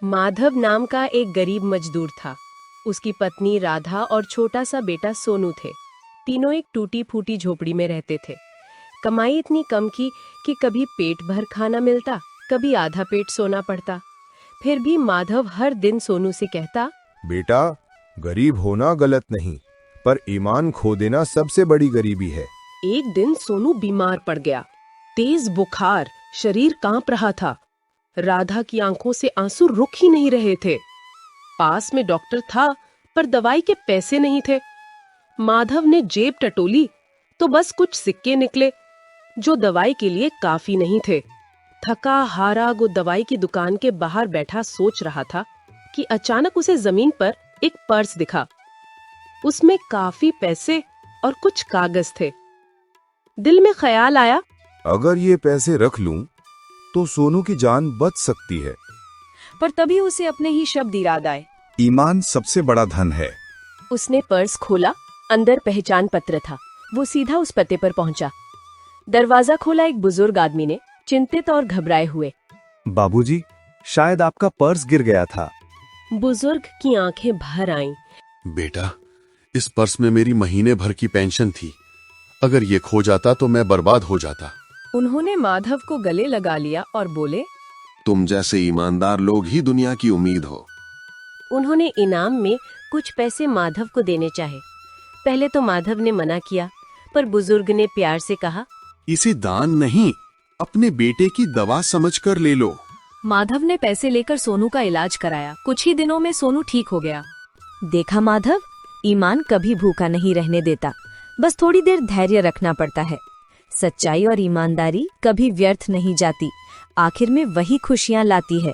माधव नाम का एक गरीब मजदूर था। उसकी पत्नी राधा और छोटा सा बेटा सोनू थे। तीनों एक टूटी फूटी झोपड़ी में रहते थे। कमाई इतनी कम की कि कभी पेट भर खाना मिलता, कभी आधा पेट सोना पड़ता। फिर भी माधव हर दिन सोनू से कहता, बेटा, गरीब होना गलत नहीं, पर ईमान खो देना सबसे बड़ी गरीबी है। एक दिन सोनू बीमार पड़ गया। तेज बुखार, शरीर कांप रहा था। राधा की आंखों से आंसू रुक ही नहीं रहे थे। पास में डॉक्टर था, पर दवाई के पैसे नहीं थे। माधव ने जेब टटोली तो बस कुछ सिक्के निकले, जो दवाई के लिए काफी नहीं थे। थका हारा वो दवाई की दुकान के बाहर बैठा सोच रहा था कि अचानक उसे जमीन पर एक पर्स दिखा। उसमें काफी पैसे और कुछ कागज थे। दिल में ख्याल आया, अगर ये पैसे रख लूं, तो सोनू की जान बच सकती है। पर तभी उसे अपने ही शब्द याद आए। ईमान सबसे बड़ा धन है। उसने पर्स खोला। अंदर पहचान पत्र था। वो सीधा उस पते पर पहुंचा। दरवाजा खोला एक बुजुर्ग आदमी ने, चिंतित और घबराए हुए। बाबूजी, शायद आपका पर्स गिर गया था। बुजुर्ग की आंखें भर आईं। बेटा, इस पर्स में मेरी महीने भर की पेंशन थी। अगर ये खो जाता तो मैं बर्बाद हो जाता। उन्होंने माधव को गले लगा लिया और बोले, तुम जैसे ईमानदार लोग ही दुनिया की उम्मीद हो। उन्होंने इनाम में कुछ पैसे माधव को देने चाहे। पहले तो माधव ने मना किया, पर बुजुर्ग ने प्यार से कहा, इसे दान नहीं, अपने बेटे की दवा समझकर ले लो। माधव ने पैसे लेकर सोनू का इलाज कराया। कुछ ही दिनों में सोनू ठीक हो गया। देखा माधव, ईमान कभी भूखा नहीं रहने देता, बस थोड़ी देर धैर्य रखना पड़ता है। सच्चाई और ईमानदारी कभी व्यर्थ नहीं जाती, आखिर में वही खुशियां लाती है।